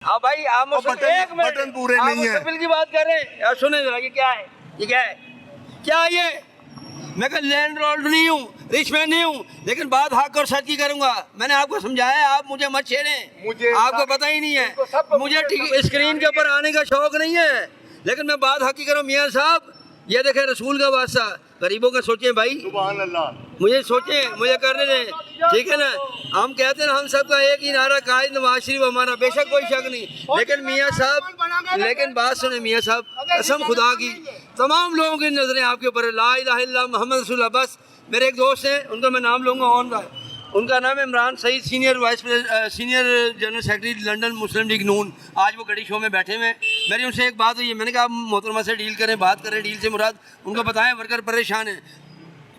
हाँ भाई, आप एक मिनट, बटन पूरे नहीं है। बिल की बात कर रहे हैं यार, सुने जरा, ये क्या है, ये क्या है, क्या ये? मैं कहा लैंड लॉर्ड नहीं हूँ, रिचमैन नहीं हूँ, लेकिन बात हक और सच की करूंगा। मैंने आपको समझाया, आप मुझे मत छेड़ें, मुझे आपको पता ही नहीं है। मुझे स्क्रीन के ऊपर आने का शौक नहीं है, लेकिन मैं बात हक की करूँ। मियाँ साहब, ये देखें रसूल का वास्ता, गरीबों का सोचें भाई, सुभान अल्लाह। मुझे सोचें, मुझे करने दें, ठीक है ना। हम कहते हैं हम सबका एक ही नारा, कायद नवाज शरीफ हमारा, बेशक कोई शक नहीं। लेकिन मियाँ साहब, लेकिन बात सुने मियाँ साहब, कसम खुदा की तमाम लोगों की नजरें आपके ऊपर है। ला इलाहा इल्लल्लाह मोहम्मद रसूलुल्लाह। बस मेरे एक दोस्त हैं, उनका मैं नाम लूँगा, ऑन का, उनका नाम है Imran Saeed, senior general secretary London Muslim League Noon. आज वो गड़ी शो में बैठे हुए। मेरी उनसे एक बात हुई है, मैंने कहा आप मोहतरमा से डील करें, बात करें, डील से मुराद उनको बताएं वर्कर परेशान हैं।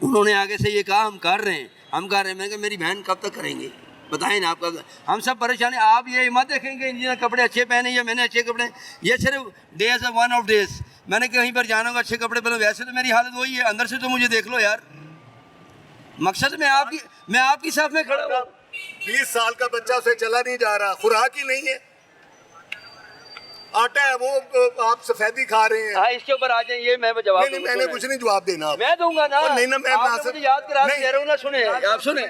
उन्होंने आगे से ये कहा हम कर रहे हैं, हम कर रहे हैं। मैंने कहा मेरी बहन कब तक करेंगे, बताएं ना। आपका हम सब परेशान हैं, आप ये मत देखेंगे इंजीनियर कपड़े अच्छे पहने या मैंने अच्छे कपड़े, ये सिर्फ डेज है, वन ऑफ डेज। मैंने कहीं पर जाना होगा अच्छे कपड़े पहनो, वैसे तो मेरी हालत वही है, अंदर से तो मुझे देख लो यार। मकसद मैं आपकी साथ में खड़ा हूँ। 20 साल का बच्चा उसे चला नहीं जा रहा, खुराक ही नहीं है, आटा है वो आप सफेदी खा रहे हैं। हाँ, इसके ऊपर आ जाए, ये मैं जवाब नहीं, मैंने कुछ नहीं जवाब देना आप। मैं दूंगा ना। नहीं ना, मैं आप मुझे याद करा दे रहा हूँ ना। सुने आप, सुने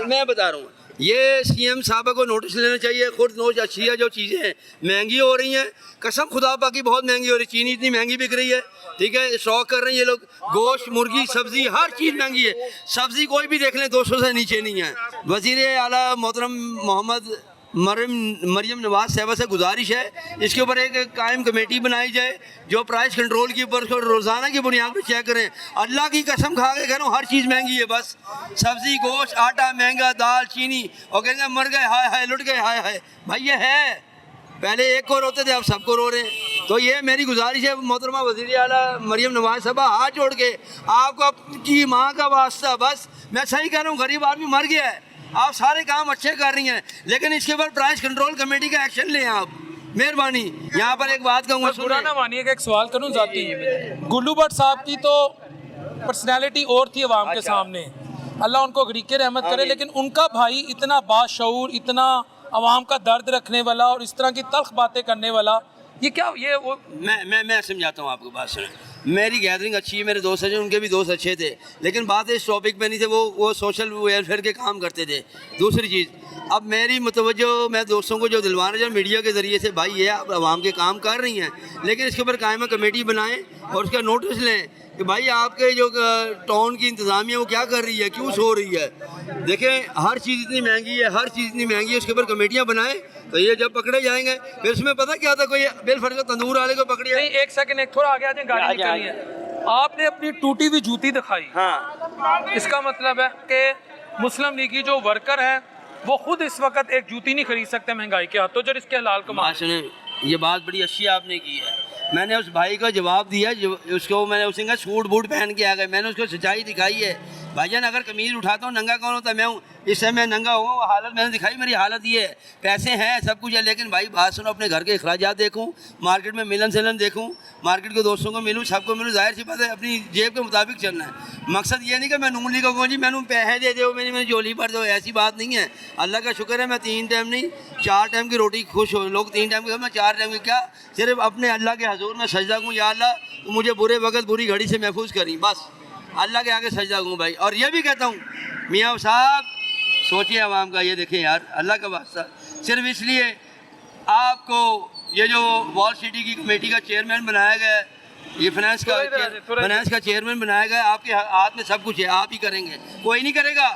मैं बता रहा हूँ, ये सीएम साहब को नोटिस लेना चाहिए। खुद नोट अच्छी है, जो चीज़ें हैं महंगी हो रही हैं, कसम खुदा बाकी बहुत महंगी हो रही है। चीनी इतनी महंगी बिक रही है, ठीक है, स्टॉक कर रहे हैं ये लोग, गोश्त, मुर्गी, सब्जी, हर चीज़ महंगी है। सब्जी कोई भी देख लें 200 से नीचे नहीं है। वज़ीर आला मोहतरम मोहम्मद मरियम नवाज साहबा से गुजारिश है, इसके ऊपर एक कायम कमेटी बनाई जाए जो प्राइस कंट्रोल के ऊपर रोज़ाना की बुनियाद पर चेक करें। अल्लाह की कसम खा के कह रहा हूँ, हर चीज़ महंगी है। बस सब्जी, गोश्त, आटा महंगा, दाल, चीनी, और कहेंगे मर गए, हाय हाय, लुट गए, हाय हाय। भाई ये है, पहले एक को रोते थे, अब सबको रो रहे हैं। तो ये मेरी गुजारिश है मोहतरमा वज़ीर आला मरियम नवाज साहबा, हाथ जोड़ के आपको अपनी माँ का वास्ता, बस मैं सही कह रहा हूँ, गरीब आदमी मर गया है, आप सारे काम अच्छे कर रही हैं, लेकिन इसके ऊपर प्राइस कंट्रोल कमेटी का एक्शन लें आप, मेहरबानी। यहाँ पर एक बात कहूँगा, बुरा ना मानिए कि एक सवाल करूँ जाती, गुल्लू भट्ट साहब की तो पर्सनैलिटी और थी अवाम के सामने, अल्लाह उनको गरीके रहमत करे, लेकिन उनका भाई इतना बाशऊर, इतना अवाम का दर्द रखने वाला और इस तरह की तल्ख बातें करने वाला, ये क्या, ये वो मैं समझाता हूँ आपको। बात सुने, मेरी गैदरिंग अच्छी है, मेरे दोस्त हैं, उनके भी दोस्त अच्छे थे, लेकिन बात इस टॉपिक पे नहीं थे, वो सोशल वेलफेयर के काम करते थे। दूसरी चीज़, अब मेरी मुतवज्जो, मैं दोस्तों को जो दिलवाना जो मीडिया के ज़रिए से, भाई ये आप आवाम के काम कर रही हैं, लेकिन इसके ऊपर कायमा कमेटी बनाएं और उसका नोटिस लें कि भाई आपके जो टाउन की इंतज़ामिया वो क्या कर रही है, क्यों सो रही है। देखें हर चीज़ इतनी महंगी है, हर चीज़ इतनी महंगी है, उसके ऊपर कमेटियाँ बनाएं, तो ये जब पकड़े जाएंगे फिर उसमें पता क्या था, कोई बेलफर तंदूर वाले को पकड़े। नहीं, एक सेकंड, एक थोड़ा आगे आ जाए, गाड़ी निकलनी है। आपने अपनी टूटी हुई जूती दिखाई, हाँ, इसका मतलब है कि मुस्लिम लीग की जो वर्कर हैं वो खुद इस वक्त एक जूती नहीं खरीद सकते महंगाई के हाथों, जो इसके हलाल कमा। सुने, ये बात बड़ी अच्छी आपने की है। मैंने उस भाई का जवाब दिया, उसको मैंने उसने कहा सूट बूट पहन के आ गए, मैंने उसको सच्चाई दिखाई है। भाईजान अगर कमीज़ उठाता हूँ, नंगा कौन होता है, मैं हूँ, इस समय मैं नंगा हुआ, वो हालत मैंने दिखाई, मेरी हालत ये है, पैसे हैं, सब कुछ है, लेकिन भाई बात सुनो, अपने घर के अखराजात देखूँ, मार्केट में मिलन सेलन देखूँ, मार्केट के दोस्तों को मिलूँ, सबको मिलूँ, जाहिर सी बात है अपनी जेब के मुताबिक चलना है। मकसद ये नहीं कि मैं नून लीग को कहूँ जी मैंने पैसे दे दो, मेरी झोली भर दो, ऐसी बात नहीं है। अल्लाह का शुक्र है मैं 3 टाइम नहीं 4 टाइम की रोटी खुश हो, लोग 3 टाइम की, मैं 4 टाइम की क्या, सिर्फ अपने अल्लाह के हजूर में सजदा करूँ, या अल्लाह मुझे बुरे वक्त बुरी घड़ी से महफूज करी, बस अल्लाह के आगे सजदा करूँ भाई। और ये भी कहता हूँ मियाँ साहब, सोचिए आवाम का, ये देखें यार, अल्लाह का वास्ता, सिर्फ इसलिए आपको ये जो वॉल सिटी की कमेटी का चेयरमैन बनाया गया है, ये फाइनेंस का चेयरमैन बनाया गया है, आपके हाथ में सब कुछ है, आप ही करेंगे, कोई नहीं करेगा।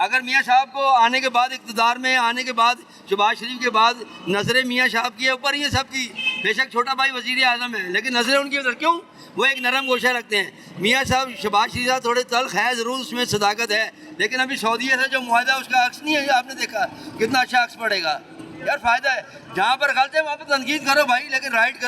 अगर मियाँ साहब को आने के बाद, इक़्तिदार में आने के बाद, शहबाज शरीफ के बाद नज़रें मियाँ साहब की ऊपर ही है सबकी, बेशक छोटा भाई वज़ीर आज़म है, लेकिन नज़रें उनकी उधर, क्यों, वो एक नरम गोशा रखते हैं। मियाँ साहब शहबाज शरीफ साहब थोड़े तल्ख है ज़रूर, उसमें सदाकत है, लेकिन अभी सऊदीया से जो मुआहदा उसका अक्स नहीं है, आपने देखा कितना अच्छा अक्स पड़ेगा यार, फ़ायदा है। जहाँ पर गलत है वहाँ पर तनकीद करो भाई, लेकिन राइट करो।